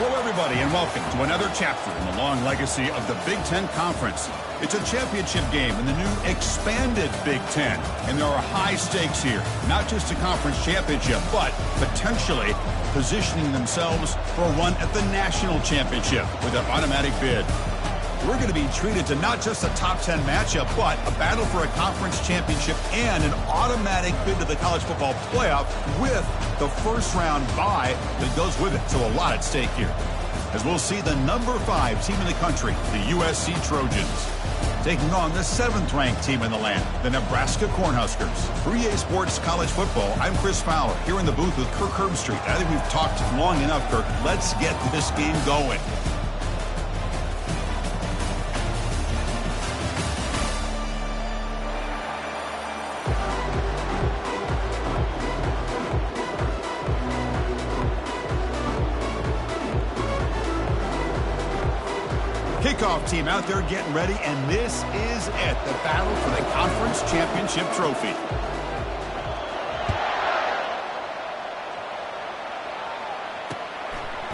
Hello, everybody, and welcome to another chapter in the long legacy of the Big Ten Conference. It's a championship game in the new expanded Big Ten, and there are high stakes here. Not just a conference championship, but potentially positioning themselves for a run at the national championship with an automatic bid. We're going to be treated to not just a top 10 matchup, but a battle for a conference championship and an automatic bid to the college football playoff with the first round bye that goes with it. So a lot at stake here. As we'll see the number 5 team in the country, the USC Trojans, taking on the 7th-ranked team in the land, the Nebraska Cornhuskers. For EA Sports College Football, I'm Chris Fowler, here in the booth with Kirk Herbstreit. I think we've talked long enough, Kirk. Let's get this game going. Kickoff team out there getting ready, and this is it, the battle for the conference championship trophy.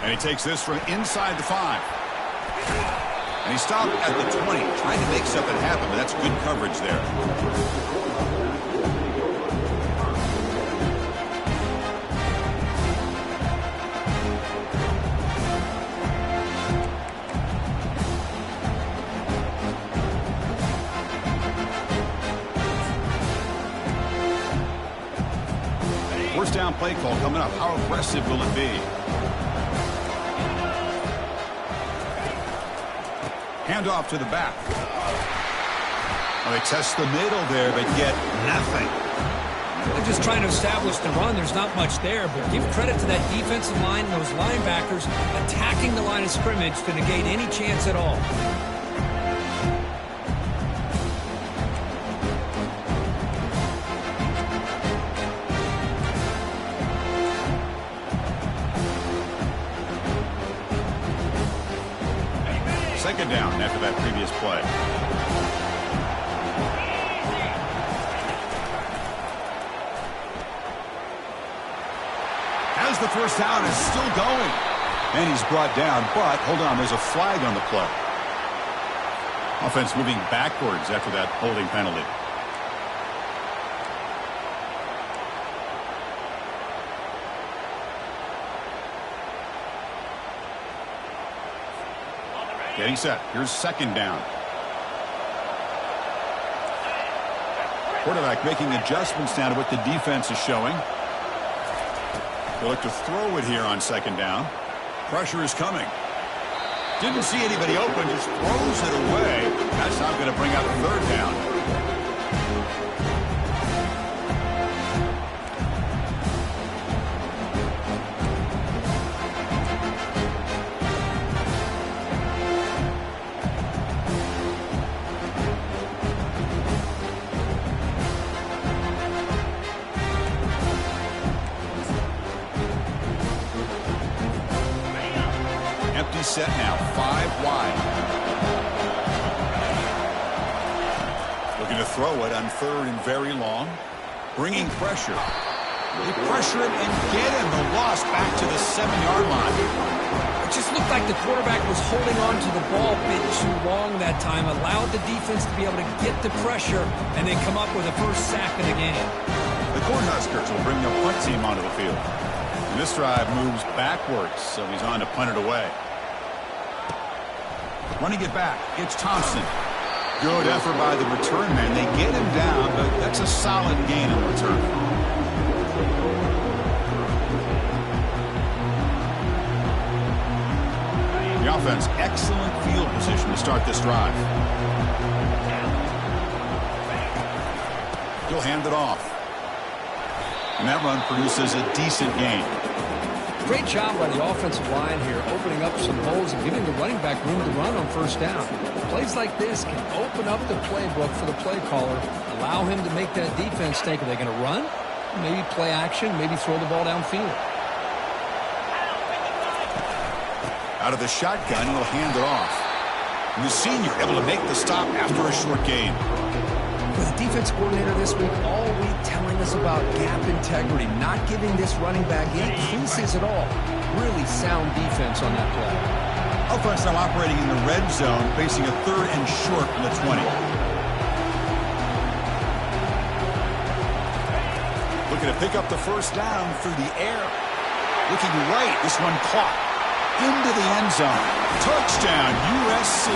And he takes this from inside the 5. And he stopped at the 20, trying to make something happen, but that's good coverage there. First down play call coming up. How aggressive will it be? Handoff to the back. Well, they test the middle there, but get nothing. They're just trying to establish the run. There's not much there, but give credit to that defensive line and those linebackers attacking the line of scrimmage to negate any chance at all. Second down after that previous play. As the first down is still going. And he's brought down, but hold on, there's a flag on the play. Offense moving backwards after that holding penalty. Getting set. Here's second down. Quarterback making adjustments now to what the defense is showing. They'll look to throw it here on second down. Pressure is coming. Didn't see anybody open, just throws it away. That's not going to bring up third down. Set now, 5 wide. Looking to throw it on third and very long. Bringing pressure. They pressure it and get him. The loss back to the 7-yard line. It just looked like the quarterback was holding on to the ball a bit too long that time. Allowed the defense to be able to get the pressure and then come up with a first sack of the game. The Cornhuskers will bring their punt team onto the field. And this drive moves backwards, so he's on to punt it away. Running it back, it's Thompson. Good effort by the return man. They get him down, but that's a solid gain in return. The offense, excellent field position to start this drive. He'll hand it off. And that run produces a decent gain. Great job by the offensive line here, opening up some holes and giving the running back room to run on first down. Plays like this can open up the playbook for the play caller, allow him to make that defense think, are they going to run? Maybe play action, maybe throw the ball downfield. Out of the shotgun, he'll hand it off. And the senior able to make the stop after a short gain. With the defense coordinator this week, all week telling us about gap integrity, not giving this running back any creases at all. really sound defense on that play. Offense now operating in the red zone, facing a 3rd and short from the 20. Looking to pick up the first down through the air. Looking right, this one caught into the end zone. Touchdown, USC.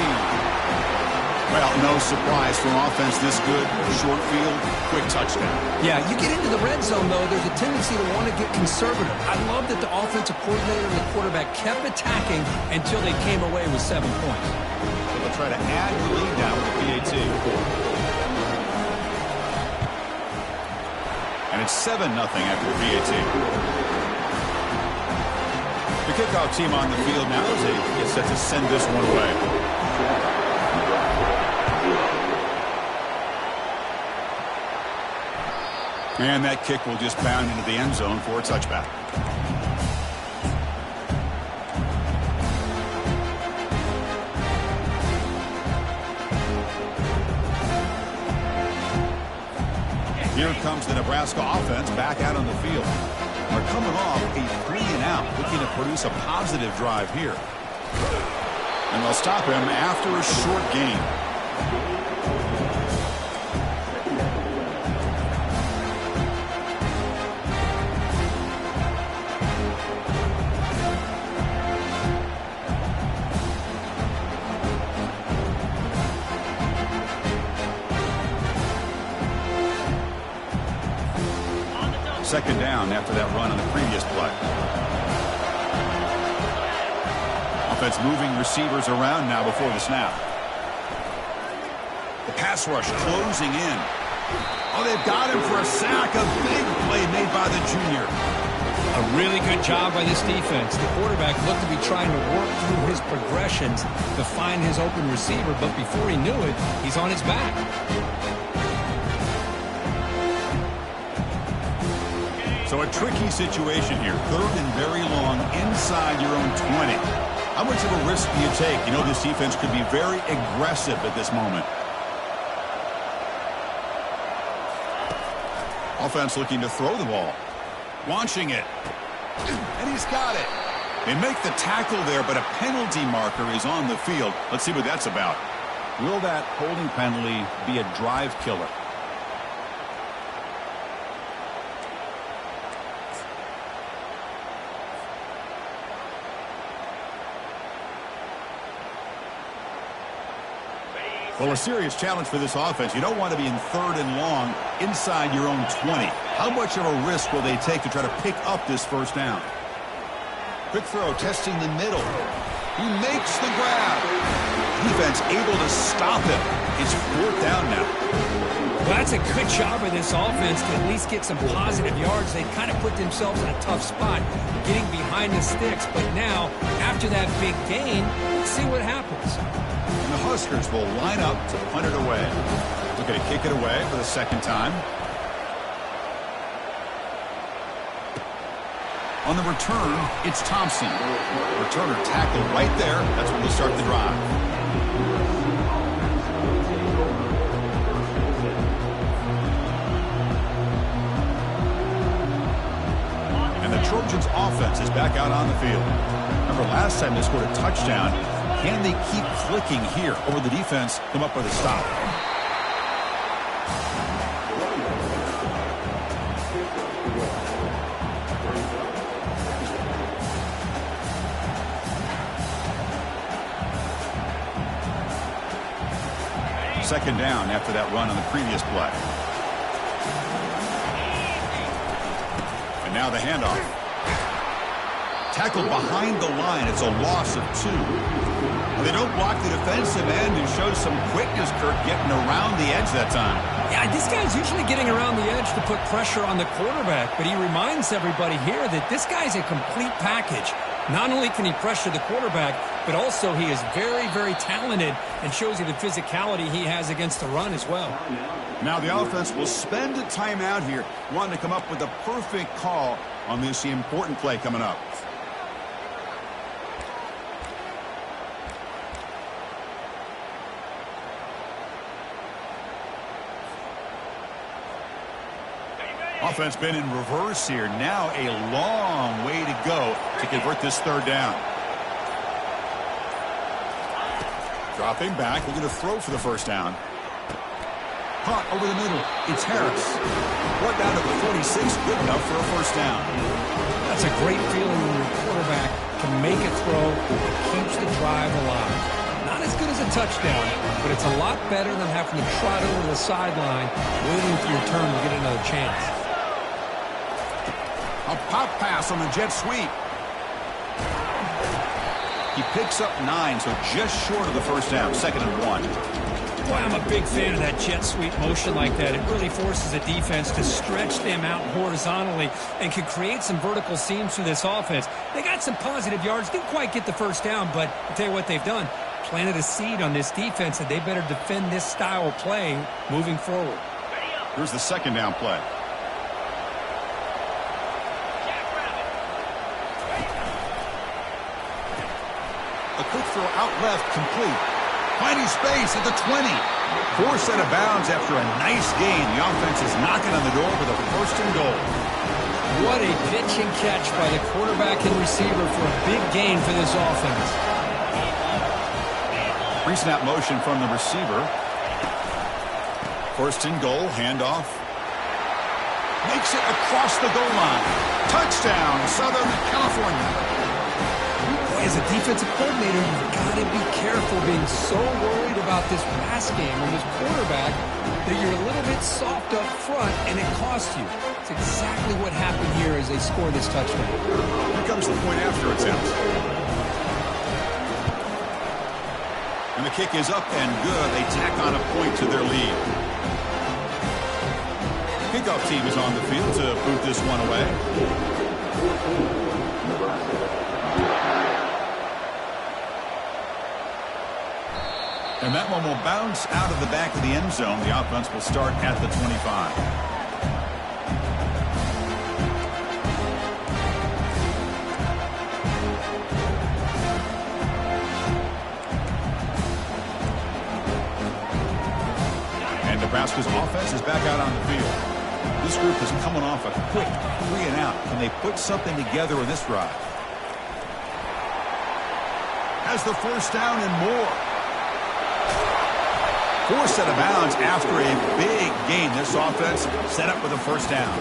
Well, no surprise for an offense this good. Short field, quick touchdown. Yeah, you get into the red zone, though, there's a tendency to want to get conservative. I love that the offensive coordinator and the quarterback kept attacking until they came away with 7 points. So they'll try to add the lead down with the PAT. And it's 7-0 after the PAT. The kickoff team on the field now as they get set to send this one away. And that kick will just bound into the end zone for a touchback. Here comes the Nebraska offense back out on the field. They're coming off a 3-and-out, looking to produce a positive drive here. And they'll stop him after a short gain. Second down after that run on the previous play. Offense moving receivers around now before the snap. The pass rush closing in. Oh, they've got him for a sack. A big play made by the junior. A really good job by this defense. The quarterback looked to be trying to work through his progressions to find his open receiver, but before he knew it, he's on his back. So a tricky situation here. 3rd and very long inside your own 20. How much of a risk do you take? You know this defense could be very aggressive at this moment. Offense looking to throw the ball. Launching it. And he's got it. They make the tackle there, but a penalty marker is on the field. Let's see what that's about. Will that holding penalty be a drive killer? Well, a serious challenge for this offense. You don't want to be in 3rd and long inside your own 20. How much of a risk will they take to try to pick up this first down? Quick throw, testing the middle. He makes the grab. Defense able to stop him. It's 4th down now. Well, that's a good job by this offense to at least get some positive yards. They kind of put themselves in a tough spot, getting behind the sticks. But now, after that big gain, let's see what happens. And the Huskers will line up to punt it away. Looking to kick it away for the 2nd time. On the return, it's Thompson. Returner tackled right there. That's when we start the drive. And the Trojans offense is back out on the field. Remember last time they scored a touchdown. Can they keep clicking here, or will the defense come up with a stop? Second down after that run on the previous play. And now the handoff. Tackled behind the line. It's a loss of 2. They don't block the defensive end and show some quickness, Kirk, getting around the edge that time. Yeah, this guy's usually getting around the edge to put pressure on the quarterback, but he reminds everybody here that this guy's a complete package. Not only can he pressure the quarterback, but also he is very, very talented and shows you the physicality he has against the run as well. Now the offense will spend a timeout here, wanting to come up with the perfect call on this important play coming up. Offense been in reverse here. Now a long way to go to convert this third down. Dropping back, looking to throw for the first down. Caught over the middle. It's Harris. Brought down to the 46, good enough for a first down. That's a great feeling when your quarterback can make a throw that keeps the drive alive. Not as good as a touchdown, but it's a lot better than having to trot over the sideline, waiting for your turn to get another chance. A pop pass on the jet sweep. He picks up 9, so just short of the first down, 2nd and 1. Boy, I'm a big fan of that jet sweep motion like that. It really forces a defense to stretch them out horizontally and can create some vertical seams for this offense. They got some positive yards, didn't quite get the first down, but I'll tell you what they've done. Planted a seed on this defense, and they better defend this style of play moving forward. Here's the 2nd down play. A quick throw out left, complete. Finding space at the 20. Forced out of bounds after a nice gain. The offense is knocking on the door with a 1st and goal. What a pitch and catch by the quarterback and receiver for a big gain for this offense. Pre-snap motion from the receiver. 1st and goal, handoff. Makes it across the goal line. Touchdown, Southern California. As a defensive coordinator, you've got to be careful being so worried about this pass game and this quarterback that you're a little bit soft up front and it costs you. It's exactly what happened here as they score this touchdown. Here comes the point after attempt. And the kick is up and good. They tack on a point to their lead. Kickoff team is on the field to boot this one away. And that one will bounce out of the back of the end zone. The offense will start at the 25. And Nebraska's offense is back out on the field. This group is coming off a quick 3 and out. Can they put something together in this drive? Has the first down and more. Forced out of bounds after a big gain. This offense set up with a first down.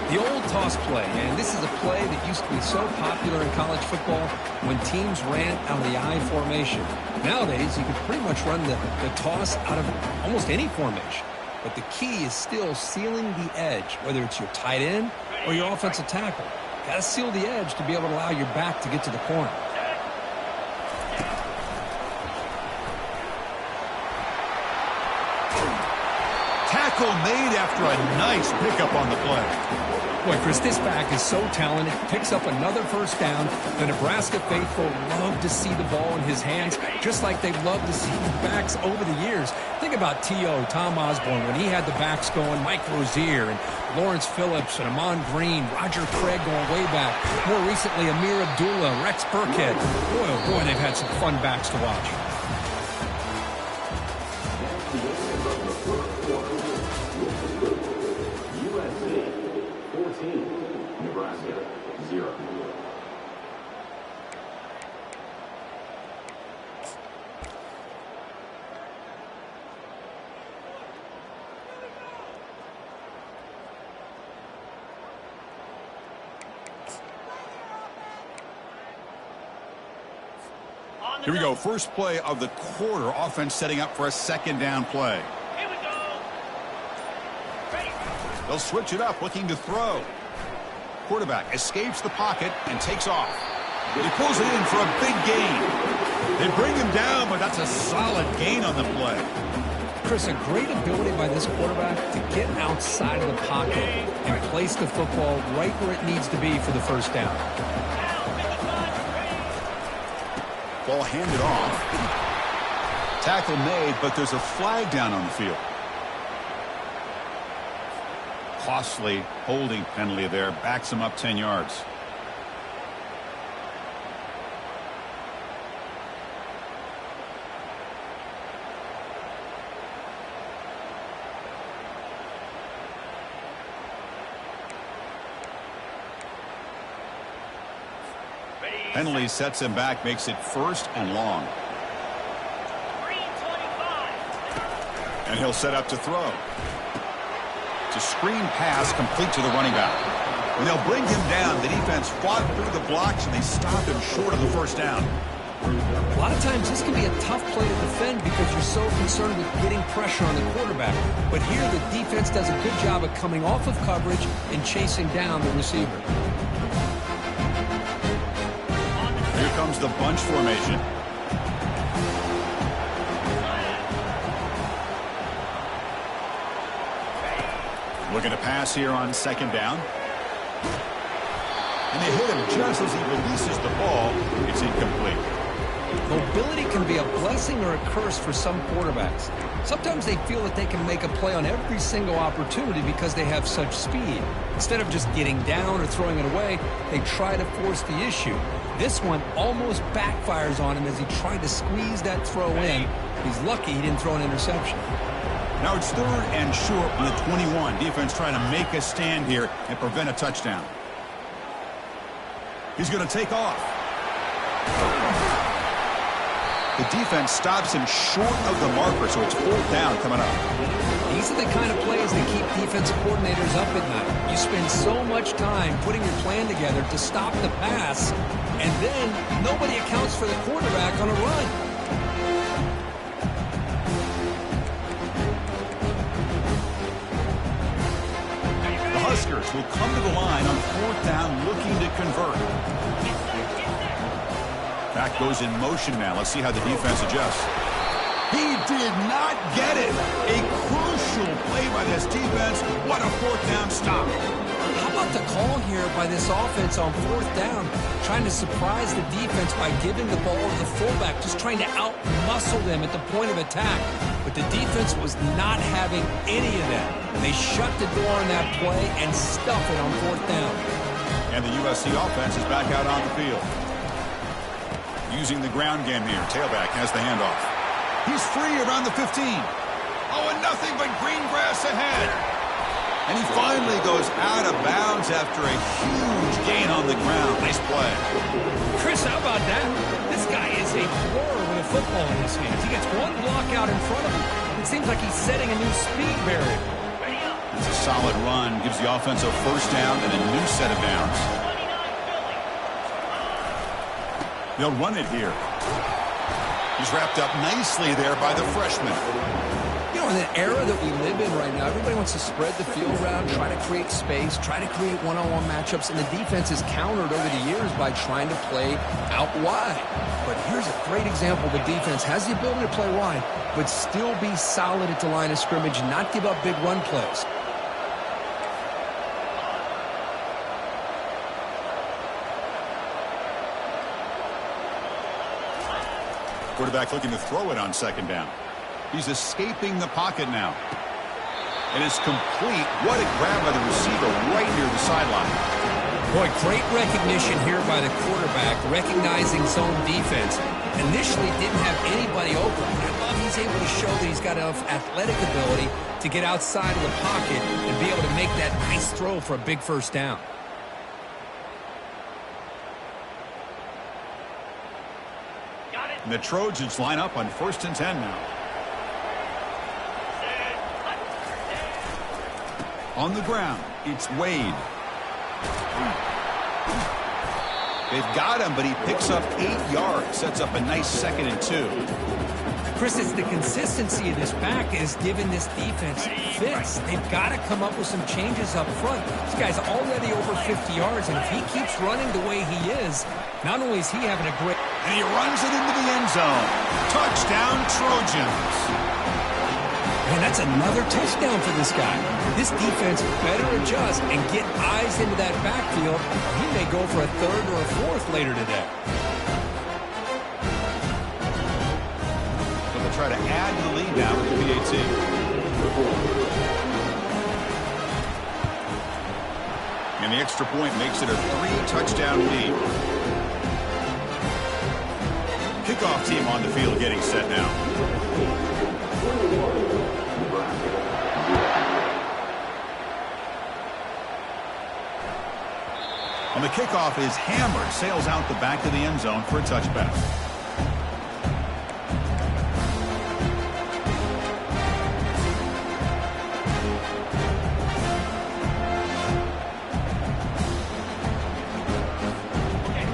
The old toss play, and this is a play that used to be so popular in college football when teams ran out of the I formation. Nowadays, you can pretty much run the toss out of almost any formation. But the key is still sealing the edge, whether it's your tight end or your offensive tackle. Got to seal the edge to be able to allow your back to get to the corner. Tackle made after a nice pickup on the play. Boy, Chris, this back is so talented. Picks up another first down. The Nebraska faithful love to see the ball in his hands, just like they've loved to see the backs over the years. Think about T.O., Tom Osborne, when he had the backs going, Mike Rozier and Lawrence Phillips and Amon Green, Roger Craig going way back. More recently, Amir Abdullah, Rex Burkhead. Boy, oh boy, they've had some fun backs to watch. Nebraska 0. Here we go. First play of the quarter. Offense setting up for a 2nd down play. Here we go. Ready. They'll switch it up, looking to throw. Quarterback escapes the pocket and takes off. He pulls it in for a big gain. They bring him down, but that's a solid gain on the play. Chris, a great ability by this quarterback to get outside of the pocket and place the football right where it needs to be for the first down. Ball handed off. Tackle made, but there's a flag down on the field. Costly holding penalty there. Backs him up 10 yards. Penalty sets him back, makes it 1st and long. And he'll set up to throw. It's a screen pass complete to the running back. When they'll bring him down, the defense fought through the blocks, and they stopped him short of the 1st down. A lot of times this can be a tough play to defend because you're so concerned with getting pressure on the quarterback. But here the defense does a good job of coming off of coverage and chasing down the receiver. Here comes the bunch formation. Looking to pass here on 2nd down. And they hit him just as he releases the ball. It's incomplete. Mobility can be a blessing or a curse for some quarterbacks. Sometimes they feel that they can make a play on every single opportunity because they have such speed. Instead of just getting down or throwing it away, they try to force the issue. This one almost backfires on him as he tried to squeeze that throw in. He's lucky he didn't throw an interception. Now it's 3rd and short from the 21. Defense trying to make a stand here and prevent a touchdown. He's going to take off. The defense stops him short of the marker, so it's 4th down coming up. These are the kind of plays that keep defensive coordinators up at night. You spend so much time putting your plan together to stop the pass, and then nobody accounts for the quarterback on a run. The Huskers will come to the line on 4th down looking to convert. Back goes in motion now. Let's see how the defense adjusts. He did not get it. A crucial play by this defense. What a 4th down stop. How about the call here by this offense on 4th down? Trying to surprise the defense by giving the ball to the fullback, just trying to out-muscle them at the point of attack. But the defense was not having any of that. They shut the door on that play and stuff it on 4th down. And the USC offense is back out on the field. Using the ground game here. Tailback has the handoff. He's free around the 15. Oh, and nothing but green grass ahead. And he finally goes out of bounds after a huge gain on the ground. Nice play. Chris, how about that? This guy is a blur with a football in his hands. He gets one block out in front of him. It seems like he's setting a new speed barrier. It's a solid run. Gives the offense a 1st down and a new set of downs. They'll run it here. He's wrapped up nicely there by the freshman. You know, in the era that we live in right now, everybody wants to spread the field around, try to create space, try to create one-on-one matchups, and the defense is countered over the years by trying to play out wide. But here's a great example. The defense has the ability to play wide, but still be solid at the line of scrimmage and not give up big run plays. Quarterback looking to throw it on 2nd down. He's escaping the pocket now. And it's complete. What a grab by the receiver right near the sideline. Boy, great recognition here by the quarterback, recognizing zone defense. Initially didn't have anybody open. I love he's able to show that he's got enough athletic ability to get outside of the pocket and be able to make that nice throw for a big 1st down. And the Trojans line up on 1st and 10 now. On the ground, it's Wade. They've got him, but he picks up 8 yards. Sets up a nice 2nd and 2. Chris, it's the consistency of this back is giving this defense fits. They've got to come up with some changes up front. This guy's already over 50 yards, and if he keeps running the way he is, not only is he having a great... And he runs it into the end zone. Touchdown, Trojans. Man, that's another touchdown for this guy. This defense better adjust and get eyes into that backfield, or he may go for a 3rd or a 4th later today. So they'll try to add to the lead now with the PAT. And the extra point makes it a 3-touchdown lead. Kickoff team on the field getting set now. And the kickoff is hammered, sails out the back of the end zone for a touchback.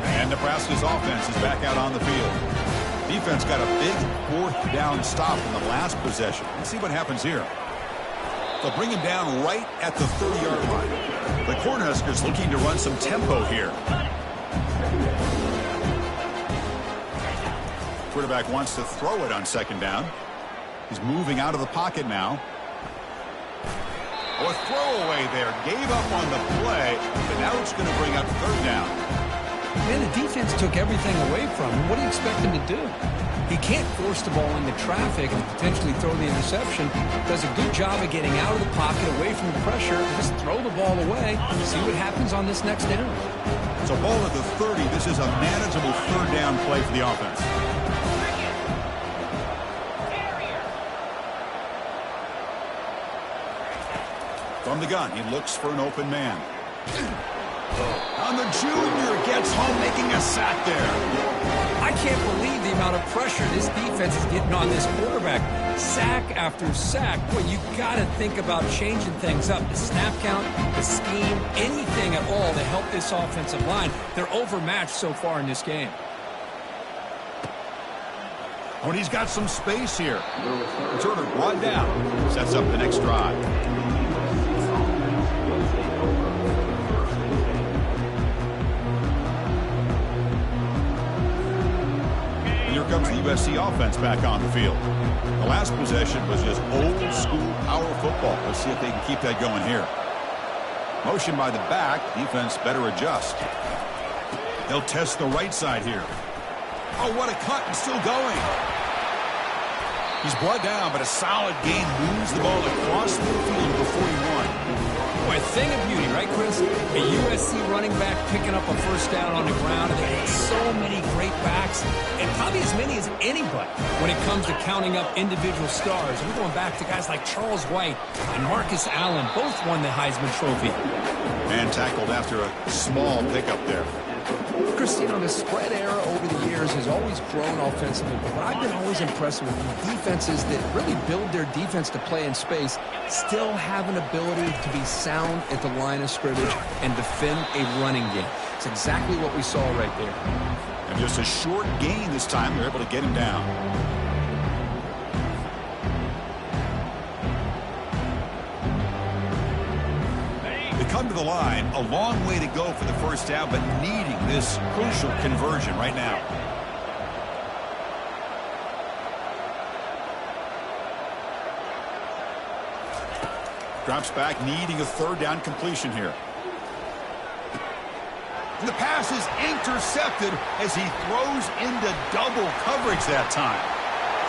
And Nebraska's offense is back out on the field. Defense got a big fourth down stop in the last possession. Let's see what happens here. They'll bring him down right at the 30-yard line. The Cornhuskers looking to run some tempo here. Quarterback wants to throw it on second down. He's moving out of the pocket now. Oh, a throwaway there. Gave up on the play, but now it's going to bring up third down. Man, the defense took everything away from him. What do you expect him to do? He can't force the ball into traffic and potentially throw the interception. Does a good job of getting out of the pocket, away from the pressure, and just throw the ball away. See what happens on this next down. So ball at the 30. This is a manageable third down play for the offense. From the gun, he looks for an open man. And the junior gets home, making a sack there. I can't believe the amount of pressure this defense is getting on this quarterback. Sack after sack. Boy, you got to think about changing things up. The snap count, the scheme, anything at all to help this offensive line. They're overmatched so far in this game. When he's got some space here. Turner brought down. Sets up the next drive. Comes the USC offense back on the field. The last possession was just old school power football. Let's see if they can keep that going here. Motion by the back. Defense better adjust. They'll test the right side here. Oh, what a cut, and still going. He's brought down, but a solid gain moves the ball across the field to 41. Boy, a thing of beauty, right, Chris? A USC running back picking up a first down on the ground, and they had so many great backs, and probably as many as anybody when it comes to counting up individual stars. We're going back to guys like Charles White and Marcus Allen. Both won the Heisman Trophy. And tackled after a small pickup there. Chris, you know, the spread era over the years has always grown offensively, but what I've been always impressed with defenses that really build their defense to play in space still have an ability to be sound at the line of scrimmage and defend a running game. It's exactly what we saw right there. And just a short gain this time. They're able to get him down. Come to the line, a long way to go for the first down, but needing this crucial conversion right now. Drops back, needing a third down completion here. And the pass is intercepted as he throws into double coverage that time.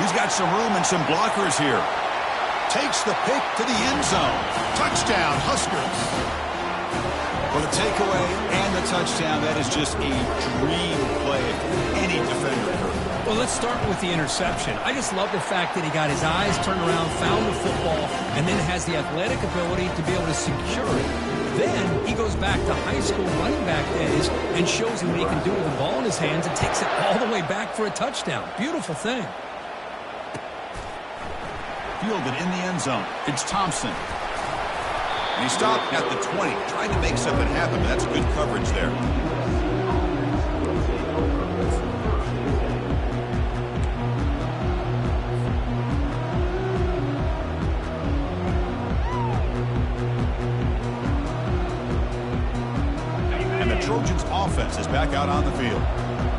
He's got some room and some blockers here. Takes the pick to the end zone. Touchdown, Huskers. For the takeaway and the touchdown, that is just a dream play for any defender. Well, let's start with the interception. I just love the fact that he got his eyes turned around, found the football, and then has the athletic ability to be able to secure it. Then he goes back to high school running back days and shows him what he can do with the ball in his hands and takes it all the way back for a touchdown. Beautiful thing. Fielded in the end zone. It's Thompson. And he stopped at the 20, trying to make something happen, but that's good coverage there. And the Trojans' offense is back out on the field.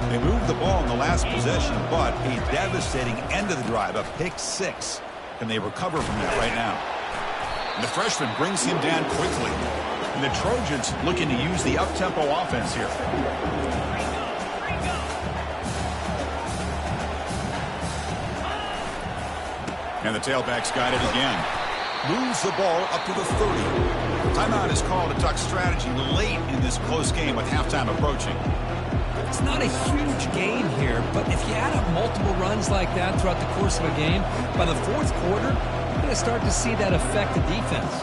They moved the ball in the last possession, but a devastating end of the drive, a pick six. Can they recover from that right now? And the freshman brings him down quickly. And the Trojans looking to use the up-tempo offense here. And the tailback's got it again. Moves the ball up to the 30. Timeout is called to talk strategy late in this close game with halftime approaching. It's not a huge gain here, but if you add up multiple runs like that throughout the course of a game, by the fourth quarter, you're going to start to see that affect the defense.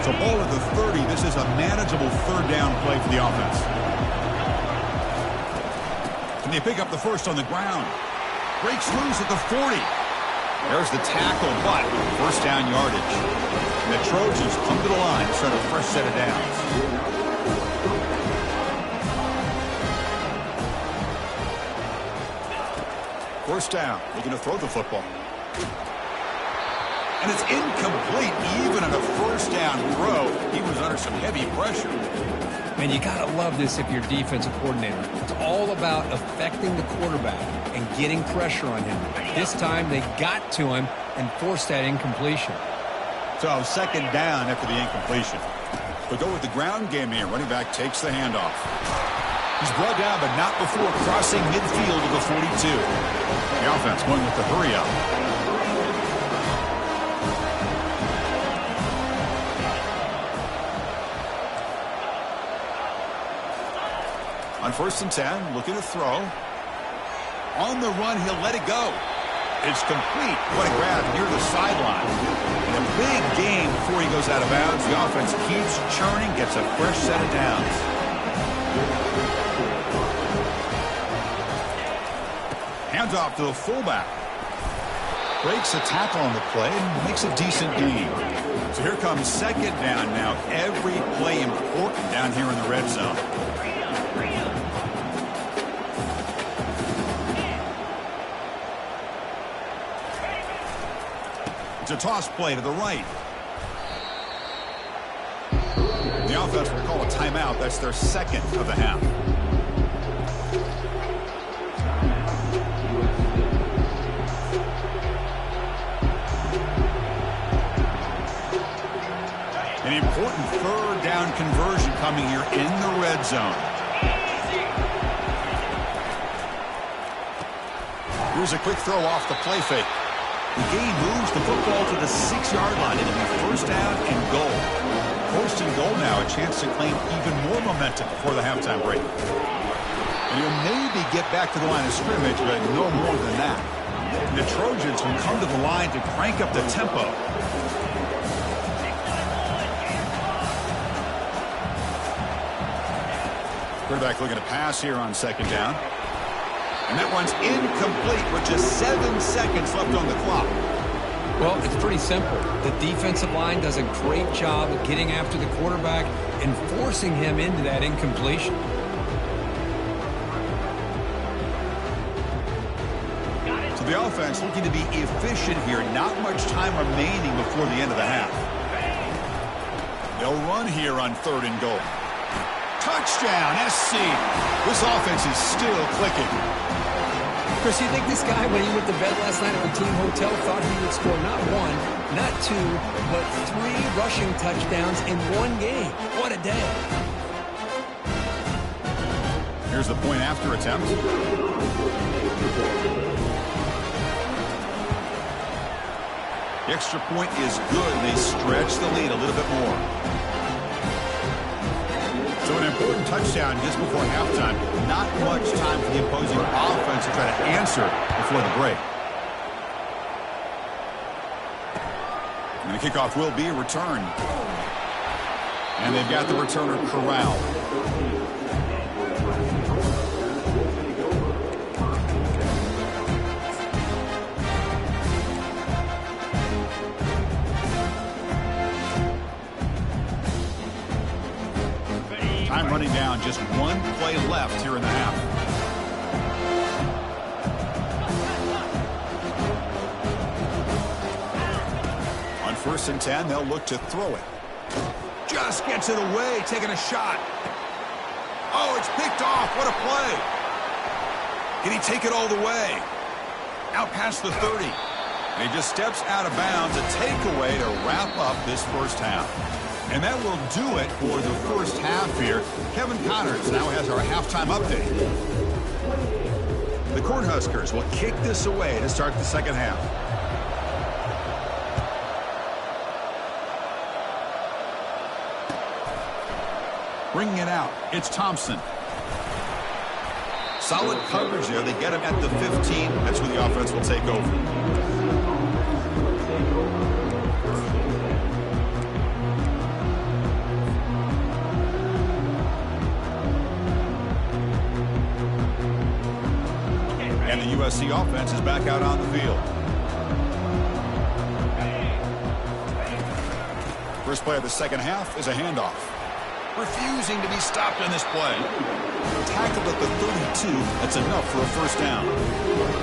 So ball at the 30. This is a manageable third down play for the offense. And they pick up the first on the ground. Breaks loose at the 40. There's the tackle, but first down yardage. And the Trojans come to the line, start a fresh set of downs. First down, looking to throw the football. And it's incomplete, even on a first down throw. He was under some heavy pressure. Man, you got to love this if you're defensive coordinator. It's all about affecting the quarterback and getting pressure on him. This time, they got to him and forced that incompletion. So second down after the incompletion. We'll go with the ground game here. Running back takes the handoff. He's brought down, but not before crossing midfield of the 42. The offense going with the hurry up. On 1st and 10, looking to throw. On the run, he'll let it go. It's complete. What a grab near the sideline. And a big gain before he goes out of bounds. The offense keeps churning, gets a fresh set of downs. Hands off to the fullback. Breaks a tackle on the play and makes a decent gain. So here comes second down now. Every play important down here in the red zone. It's a toss play to the right. The offense will call a timeout. That's their second of the half. An important third down conversion coming here in the red zone. Here's a quick throw off the play fake. The game moves the football to the 6-yard line. It'll be first down and goal. First and goal now, a chance to claim even more momentum before the halftime break. And he'll maybe get back to the line of scrimmage, but no more than that. And the Trojans will come to the line to crank up the tempo. Quarterback looking to pass here on second down. And that one's incomplete with just 7 seconds left on the clock. Well, it's pretty simple. The defensive line does a great job of getting after the quarterback and forcing him into that incompletion. So the offense looking to be efficient here. Not much time remaining before the end of the half. They'll run here on 3rd and goal. Touchdown, SC. This offense is still clicking. Chris, you think this guy, when he went to bed last night at the team hotel, thought he would score not 1, not 2, but 3 rushing touchdowns in one game? What a day. Here's the point after attempt. The extra point is good. They stretch the lead a little bit more. So an important touchdown just before halftime. Not much time for the opposing offense to try to answer before the break. And the kickoff will be a return. And they've got the returner corralled. Time running down, just 1 play left here in the half. On 1st and 10, they'll look to throw it. Just gets it away, taking a shot. Oh, it's picked off. What a play. Can he take it all the way? Out past the 30. And he just steps out of bounds, a takeaway to wrap up this first half. And that will do it for the first half here. Kevin Connors now has our halftime update. The Cornhuskers will kick this away to start the second half. Bringing it out, it's Thompson. Solid coverage there. They get him at the 15. That's where the offense will take over. USC offense is back out on the field. First play of the second half is a handoff. Refusing to be stopped on this play. Tackled at the 32. That's enough for a first down.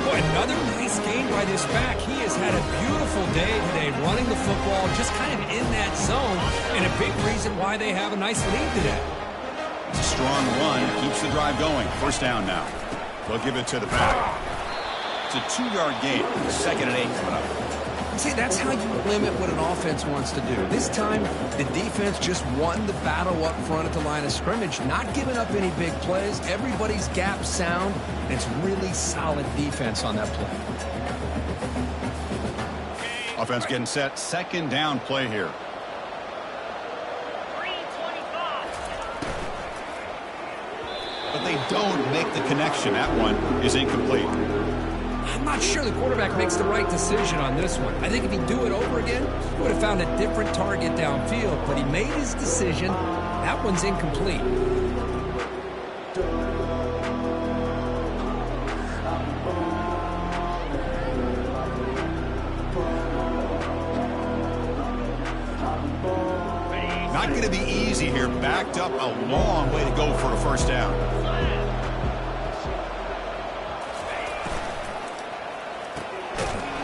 Boy, another nice game by this back. He has had a beautiful day today running the football, just kind of in that zone, and a big reason why they have a nice lead today. It's a strong run. Keeps the drive going. First down now. They'll give it to the back. It's a 2-yard gain. 2nd and 8 coming up. See, that's how you limit what an offense wants to do. This time, the defense just won the battle up front at the line of scrimmage, not giving up any big plays. Everybody's gap sound. It's really solid defense on that play. Offense getting set. 2nd down play here. But they don't make the connection. That one is incomplete. I'm not sure the quarterback makes the right decision on this one. I think if he'd do it over again, he would have found a different target downfield, but he made his decision. That one's incomplete. Not going to be easy here. Backed up a long way to go for a first down.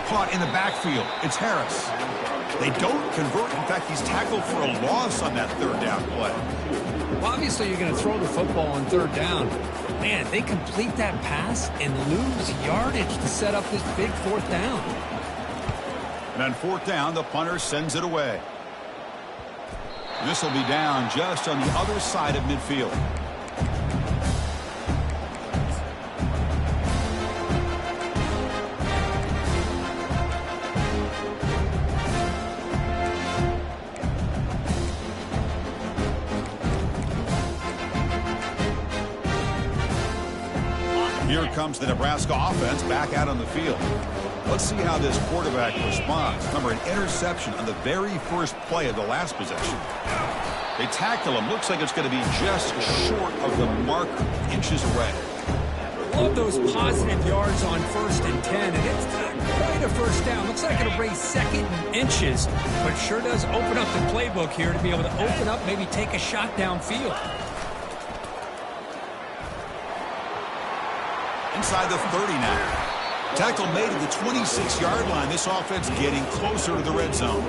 Caught in the backfield. It's Harris. They don't convert. In fact, he's tackled for a loss on that 3rd down play. Well, obviously, you're going to throw the football on 3rd down. Man, they complete that pass and lose yardage to set up this big 4th down. And on 4th down, the punter sends it away. This will be down just on the other side of midfield. Here comes the Nebraska offense back out on the field. Let's see how this quarterback responds. Remember, an interception on the very first play of the last possession. They tackle him. Looks like it's going to be just short of the marker, inches away. Love those positive yards on 1st and 10, and it's not quite a first down. Looks like it'll raise 2nd and inches, but sure does open up the playbook here to be able to open up, maybe take a shot downfield. Inside the 30 now. Tackle made at the 26-yard line. This offense getting closer to the red zone.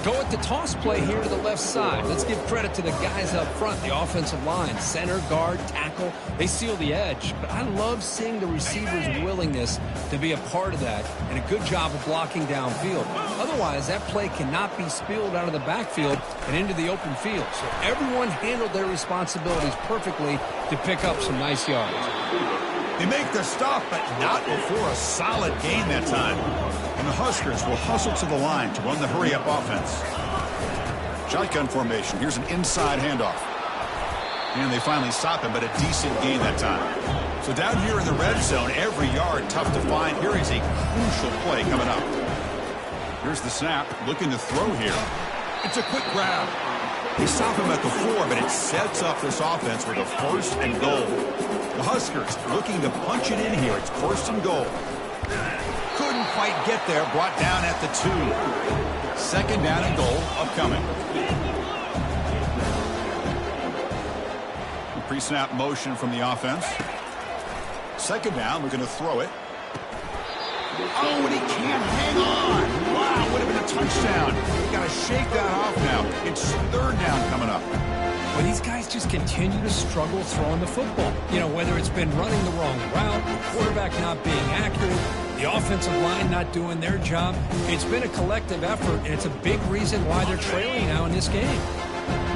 Go at the toss play here to the left side. Let's give credit to the guys up front, the offensive line. Center, guard, tackle, they seal the edge. But I love seeing the receiver's willingness to be a part of that and a good job of blocking downfield. Otherwise, that play cannot be spilled out of the backfield and into the open field. So everyone handled their responsibilities perfectly to pick up some nice yards. They make the stop, but not before a solid gain that time. And the Huskers will hustle to the line to run the hurry-up offense. Shotgun formation. Here's an inside handoff. And they finally stop him, but a decent gain that time. So down here in the red zone, every yard tough to find. Here is a crucial play coming up. Here's the snap, looking to throw here. It's a quick grab. They stop him at the 4, but it sets up this offense with a 1st and goal. The Huskers looking to punch it in here. It's 1st and goal. Couldn't quite get there. Brought down at the 2. 2nd down and goal upcoming. Pre-snap motion from the offense. 2nd down, looking to throw it. Oh, and he can't hang on. Wow, would have been a touchdown. You got to shake that off now. It's 3rd down coming up. Well, these guys just continue to struggle throwing the football. You know, whether it's been running the wrong route, the quarterback not being accurate, the offensive line not doing their job. It's been a collective effort, and it's a big reason why they're trailing now in this game.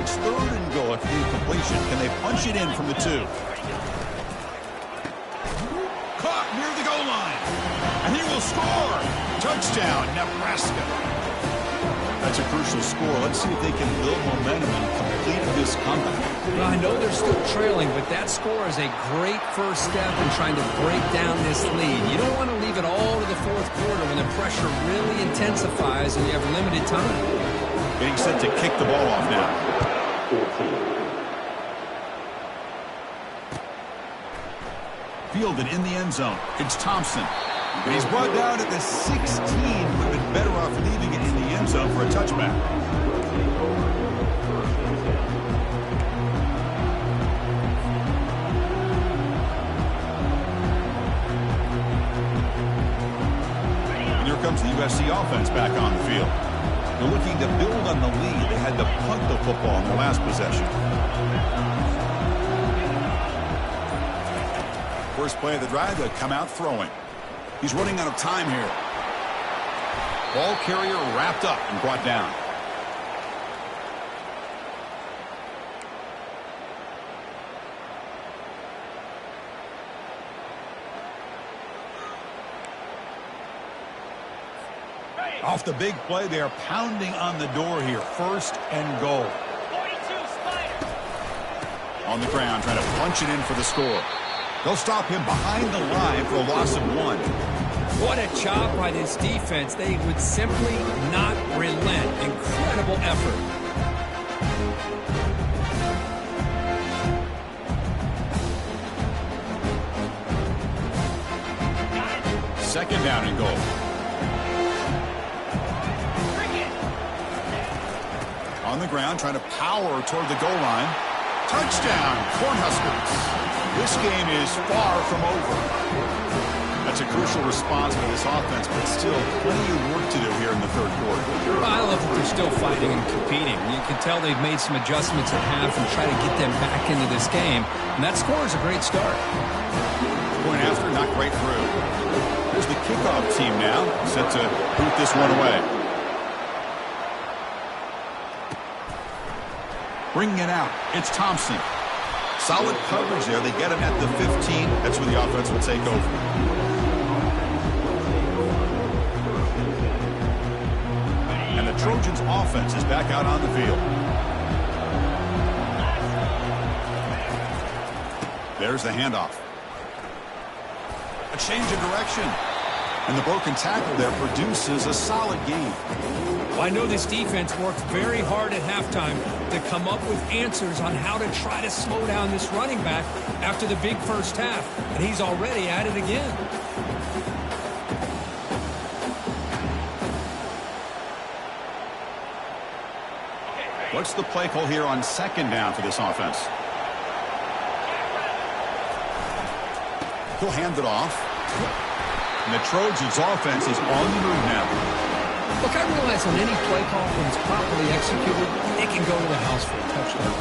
It's 3rd and goal at the completion. Can they punch it in from the 2? Caught near the goal line. And he will score. Touchdown, Nebraska. That's a crucial score. Let's see if they can build momentum and complete this comeback. Well, I know they're still trailing, but that score is a great first step in trying to break down this lead. You don't want to leave it all to the 4th quarter when the pressure really intensifies and you have limited time. Getting set to kick the ball off now. 14. Fielded in the end zone. It's Thompson. And he's brought down at the 16. Would have been better off leaving it in the end zone for a touchback. And here comes the USC offense back on the field. They're looking to build on the lead. They had to punt the football in their last possession. First play of the drive, they'll come out throwing. He's running out of time here. Ball carrier wrapped up and brought down. Off the big play, they are pounding on the door here. First and goal. 42, Spider. On the ground, trying to punch it in for the score. They'll stop him behind the line for a loss of 1. What a job by this defense. They would simply not relent. Incredible effort. Second down and goal. On the ground, trying to power toward the goal line. Touchdown, Cornhuskers. This game is far from over. That's a crucial response for this offense, but still plenty of work to do here in the third quarter. I love that they're still fighting and competing. You can tell they've made some adjustments at half and try to get them back into this game. And that score is a great start. Point after, not quite through. Here's the kickoff team now, set to boot this one away. Bringing it out, it's Thompson. Solid coverage there. They get him at the 15. That's where the offense will take over. And the Trojans' offense is back out on the field. There's the handoff. A change of direction. And the broken tackle there produces a solid gain. Well, I know this defense worked very hard at halftime to come up with answers on how to try to slow down this running back after the big first half. And he's already at it again. What's the play call here on second down for this offense? He'll hand it off. And the Trojans' offense is on the move now. Look, I realize on any play call, when it's properly executed, it can go to the house for a touchdown.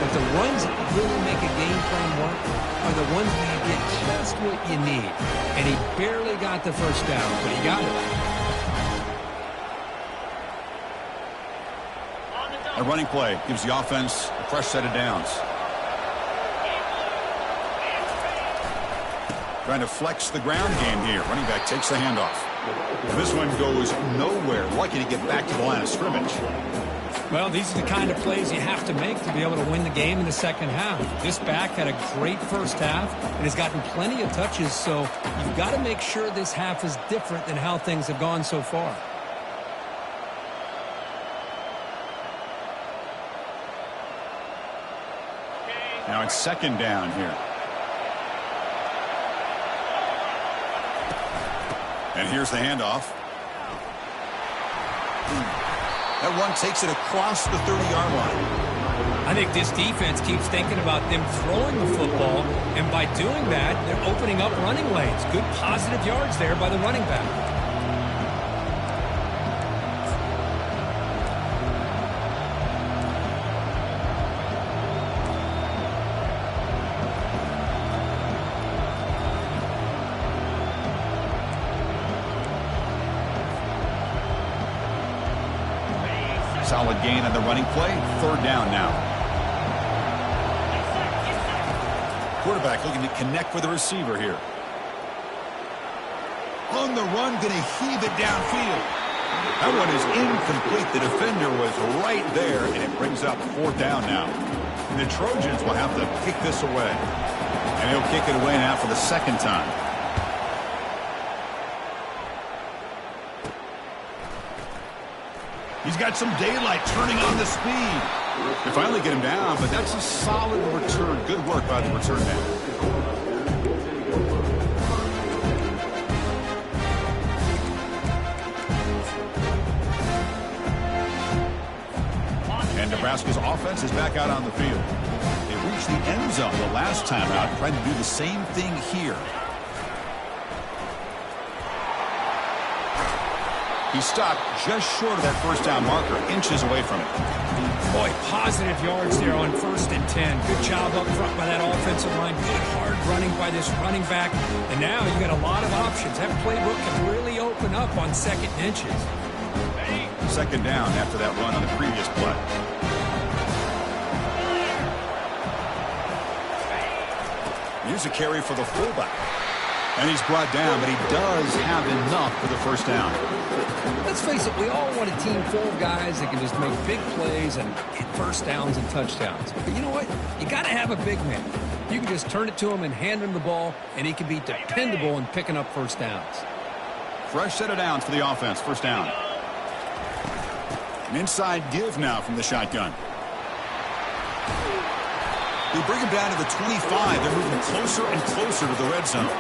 But the ones that really make a game plan work are the ones where you get just what you need. And he barely got the first down, but he got it. A running play gives the offense a fresh set of downs. Trying to flex the ground game here. Running back takes the handoff. This one goes nowhere. Lucky to get back to the line of scrimmage. Well, these are the kind of plays you have to make to be able to win the game in the second half. This back had a great first half and has gotten plenty of touches, so you've got to make sure this half is different than how things have gone so far. Now it's second down here. And here's the handoff. That one takes it across the 30-yard line. I think this defense keeps thinking about them throwing the football, and by doing that, they're opening up running lanes. Good positive yards there by the running back. Solid gain on the running play. Third down now. Quarterback looking to connect with the receiver here. On the run, going to heave it downfield. That one is incomplete. The defender was right there, and it brings up fourth down now. And the Trojans will have to kick this away. And he'll kick it away now for the second time. He's got some daylight turning on the speed. They finally get him down, but that's a solid return. Good work by the return man. And Nebraska's offense is back out on the field. They reached the end zone the last time out, trying to do the same thing here. He stopped just short of that first down marker, inches away from it. Boy, positive yards there on 1st and 10. Good job up front by that offensive line. Good hard running by this running back. And now you got a lot of options. That playbook can really open up on 2nd and inches. Second down after that run on the previous play. Here's a carry for the fullback. And he's brought down, but he does have enough for the first down. Let's face it, we all want a team full of guys that can just make big plays and hit first downs and touchdowns. But you know what? You got to have a big man. You can just turn it to him and hand him the ball, and he can be dependable in picking up first downs. Fresh set of downs for the offense. First down. An inside give now from the shotgun. They bring him down to the 25. They're moving closer and closer to the red zone.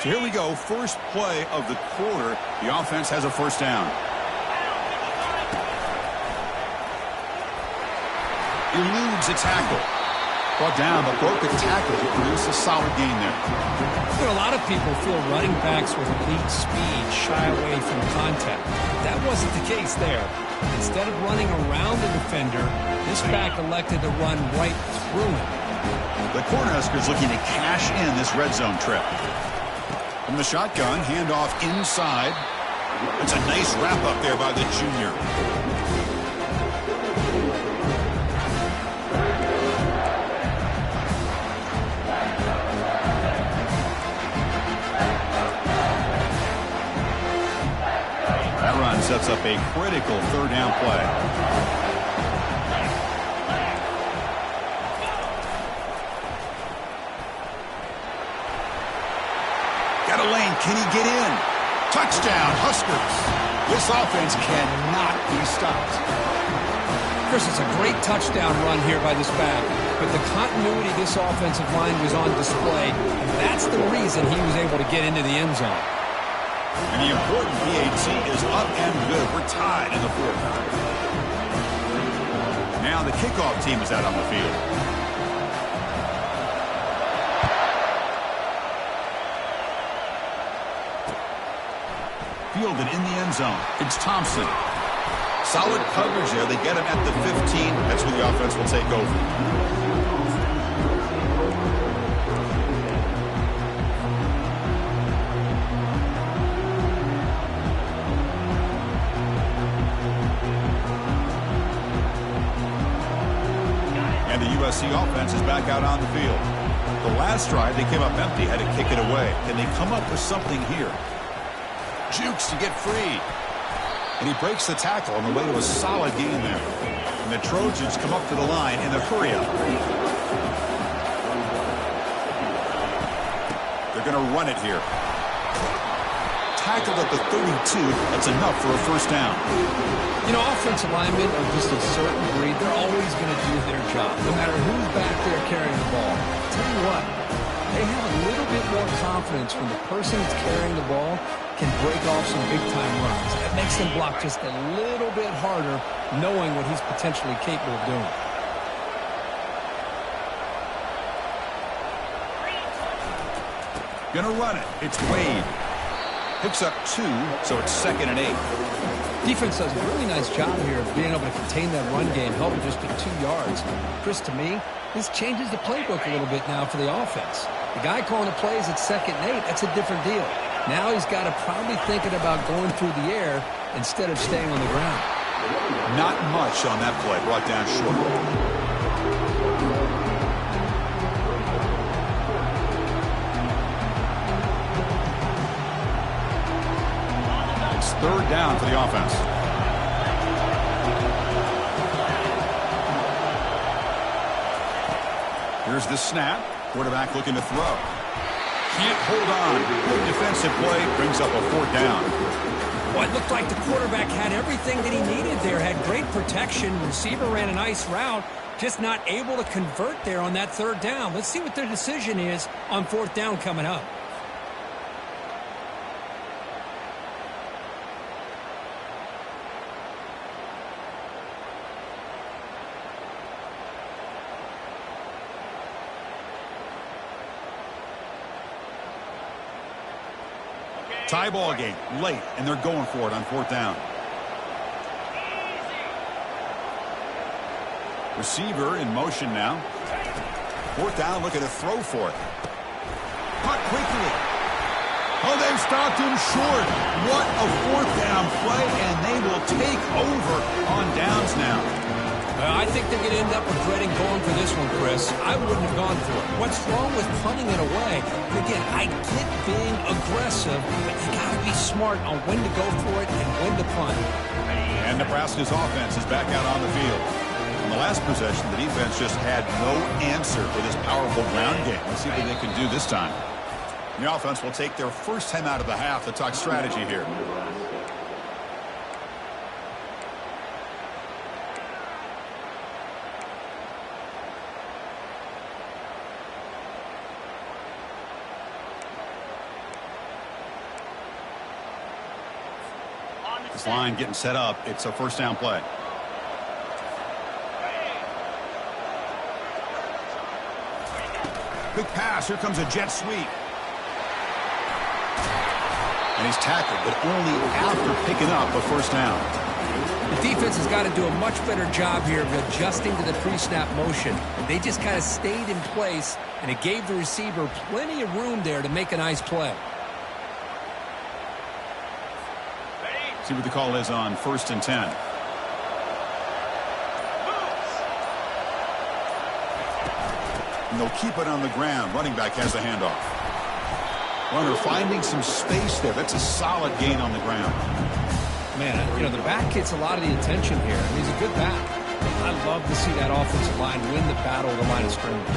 So here we go, first play of the quarter. The offense has a first down. Eludes a tackle. Brought down, but broke the tackle to produce a solid gain there. You know, a lot of people feel running backs with elite speed shy away from contact. That wasn't the case there. Instead of running around the defender, this back elected to run right through him. The Cornhuskers looking to cash in this red zone trip. From the shotgun, handoff inside. It's a nice wrap up there by the junior. That run sets up a critical third down play. Got a lane. Can he get in? Touchdown, Huskers. This offense cannot be stopped. Chris, it's a great touchdown run here by this back, but the continuity of this offensive line was on display, and that's the reason he was able to get into the end zone. And the important PAT is up and good. We're tied in the fourth. Now the kickoff team is out on the field. Fielded in the end zone. It's Thompson. Solid coverage there. They get him at the 15. That's where the offense will take over. And the USC offense is back out on the field. The last drive, they came up empty, had to kick it away. Can they come up with something here? Jukes to get free. And he breaks the tackle on the way to a solid gain there. And the Trojans come up to the line in the hurry-up. They're going to run it here. Tackled at the 32. That's enough for a first down. You know, offensive linemen are just a certain breed. They're always going to do their job, no matter who's back there carrying the ball. Tell you what, they have a little bit more confidence when the person that's carrying the ball can break off some big-time runs. That makes them block just a little bit harder, knowing what he's potentially capable of doing. Gonna run it. It's Wade. Picks up 2, so it's 2nd and 8. Defense does a really nice job here of being able to contain that run game, helping just to 2 yards. Chris, to me, this changes the playbook a little bit now for the offense. The guy calling the plays at 2nd and 8, that's a different deal. Now he's got to probably thinking about going through the air instead of staying on the ground. Not much on that play, brought down short. It's 3rd down for the offense. Here's the snap. Quarterback looking to throw. Can't hold on. Good defensive play brings up a 4th down. Well, it looked like the quarterback had everything that he needed there. Had great protection. Receiver ran a nice route. Just not able to convert there on that 3rd down. Let's see what their decision is on 4th down coming up. Tie ball game late, and they're going for it on 4th down. Receiver in motion now. 4th down, looking to throw for it. Caught quickly. Oh, they've stopped him short. What a 4th down play, and they will take over on downs now. I think they're going to end up regretting going for this one, Chris. I wouldn't have gone for it. What's wrong with punting it away? Again, I get being aggressive, but you got to be smart on when to go for it and when to punt. And Nebraska's offense is back out on the field. On the last possession, the defense just had no answer for this powerful ground game. Let's see what they can do this time. The offense will take their first time out of the half to talk strategy here. This line getting set up. It's a 1st down play. Quick pass. Here comes a jet sweep. And he's tackled, but only after picking up a 1st down. The defense has got to do a much better job here of adjusting to the pre-snap motion. They just kind of stayed in place, and it gave the receiver plenty of room there to make a nice play. See what the call is on 1st and 10. And they'll keep it on the ground. Running back has the handoff. Runner finding some space there. That's a solid gain on the ground. Man, you know, the back gets a lot of the attention here. I mean, he's a good back. I love to see that offensive line win the battle of the line of scrimmage.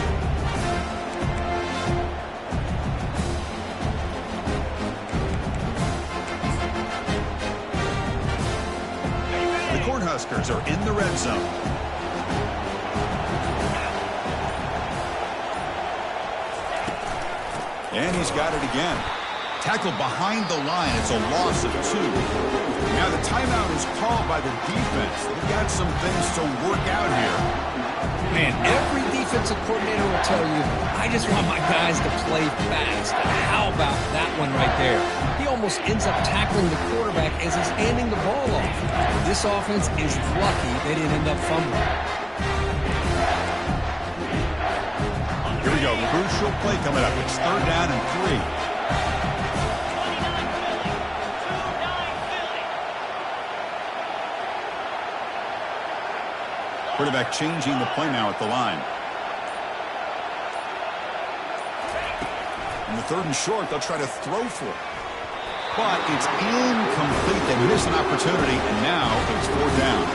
Cornhuskers are in the red zone. And he's got it again. Tackled behind the line. It's a loss of 2. Now the timeout is called by the defense. They've got some things to work out here. Man, every defensive coordinator will tell you, I just want my guys to play fast. And how about that one right there? He almost ends up tackling the quarterback as he's handing the ball off. This offense is lucky they didn't end up fumbling. Here we go. Crucial play coming up. It's 3rd down and 3. Quarterback changing the play now at the line. In the 3rd and short, they'll try to throw for it. But it's incomplete. They miss an opportunity, and now it's 4th down.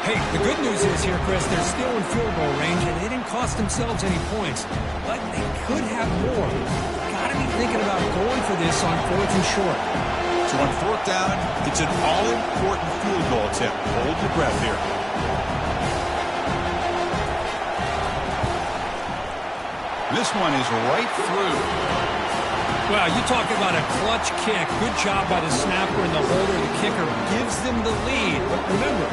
Hey, the good news is here, Chris, they're still in field goal range, and they didn't cost themselves any points. But they could have more. Got to be thinking about going for this on 4th and short. So on 4th down, it's an all-important field goal attempt. Hold your breath here. This one is right through. Well, you talk about a clutch kick. Good job by the snapper and the holder. The kicker gives them the lead. But remember,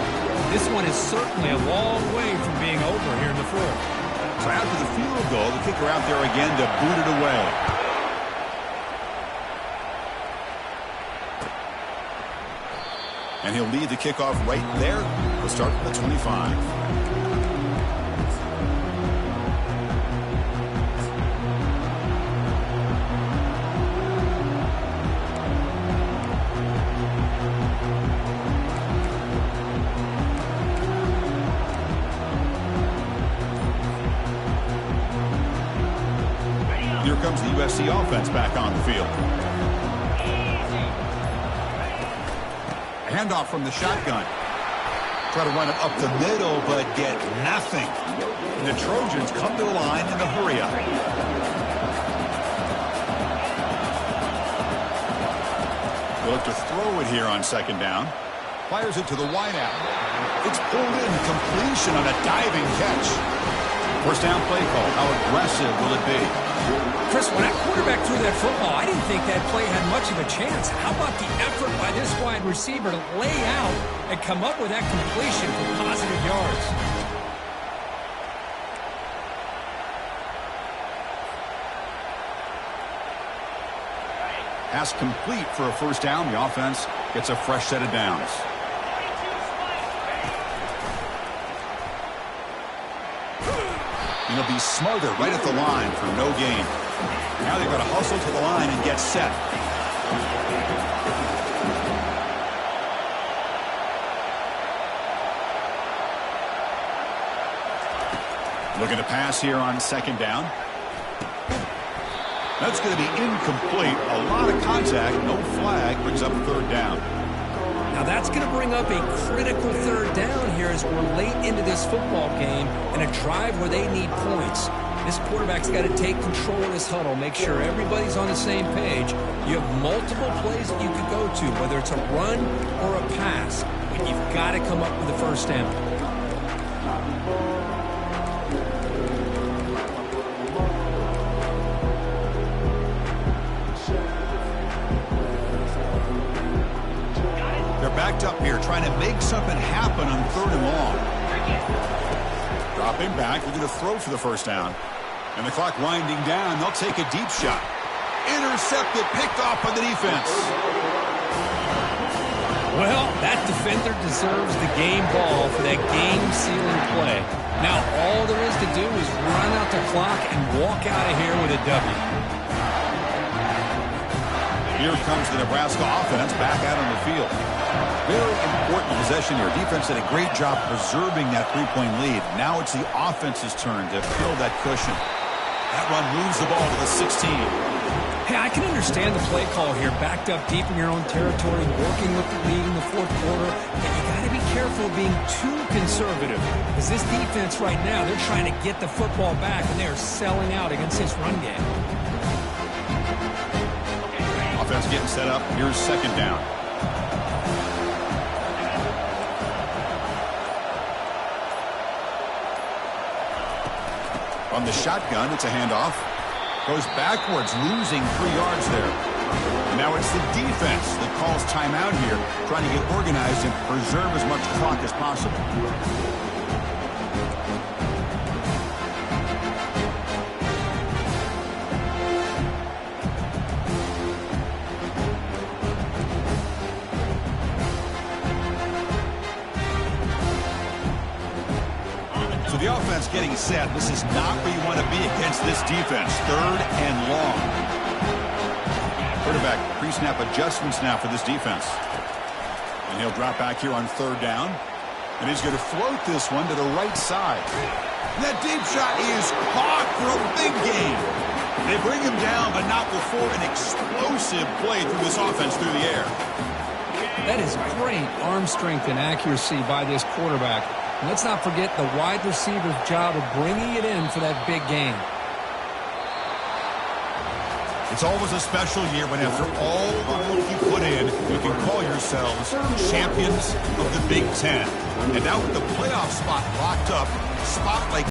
this one is certainly a long way from being over here in the 4th. So after the field goal, the kicker out there again to boot it away. And he'll lead the kickoff right there. We'll start at the 25. Here comes the USC offense back on the field. A handoff from the shotgun. Try to run it up the middle, but get nothing. And the Trojans come to the line in the hurry up. He'll look to throw it here on second down. Fires it to the wideout. It's pulled in. Completion on a diving catch. First down play call. How aggressive will it be? Chris, when that quarterback threw that football, I didn't think that play had much of a chance. How about the effort by this wide receiver to lay out and come up with that completion for positive yards? Pass complete for a first down. The offense gets a fresh set of downs. And he'll be smothered right at the line for no gain. Now they've got to hustle to the line and get set. Looking to pass here on second down. That's going to be incomplete. A lot of contact. No flag. Brings up third down. Now that's going to bring up a critical third down here as we're late into this football game and a drive where they need points. This quarterback's got to take control of this huddle, make sure everybody's on the same page. You have multiple plays that you could go to, whether it's a run or a pass, but you've got to come up with a first down. Backed up here, trying to make something happen on third and long. Dropping back, looking to throw for the first down. And the clock winding down, they'll take a deep shot. Intercepted, picked off by the defense. Well, that defender deserves the game ball for that game-sealing play. Now, all there is to do is run out the clock and walk out of here with a W. Here comes the Nebraska offense back out on the field. Very important possession here. Defense did a great job preserving that three-point lead. Now it's the offense's turn to fill that cushion. That run moves the ball to the 16. Hey, I can understand the play call here, backed up deep in your own territory, working with the lead in the fourth quarter. But you got to be careful of being too conservative. Because this defense right now, they're trying to get the football back, and they are selling out against this run game. Offense getting set up. Here's second down. On the shotgun, it's a handoff. Goes backwards, losing 3 yards there. And now it's the defense that calls timeout here, trying to get organized and preserve as much clock as possible. So the offense getting set. This is not where you want to be against this defense. Third and long. Quarterback pre-snap adjustments now for this defense. And he'll drop back here on third down. And he's going to float this one to the right side. And that deep shot is caught for a big gain. They bring him down, but not before an explosive play through this offense through the air. That is great arm strength and accuracy by this quarterback. And let's not forget the wide receiver's job of bringing it in for that big gain. It's always a special year when after all the work you put in, you can call yourselves champions of the Big Ten. And now with the playoff spot locked up, spotlight